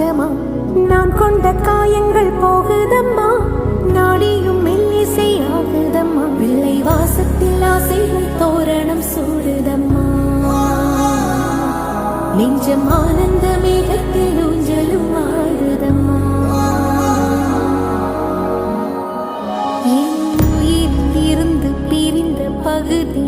சோகமா நான் கொண்ட காயங்கள் போகுதம்மா நாடியும் மெல்லிசை ஆகுதம்மா பிள்ளை வாசத்தில் ஆசைகள் தோரணம் சூடுதம்மா நெஞ்சம் ஆனந்த மேகத்தில் ஊஞ்சலும் ஆடுதம்மா என் உயிர் இருந்து பிரிந்த பகுதி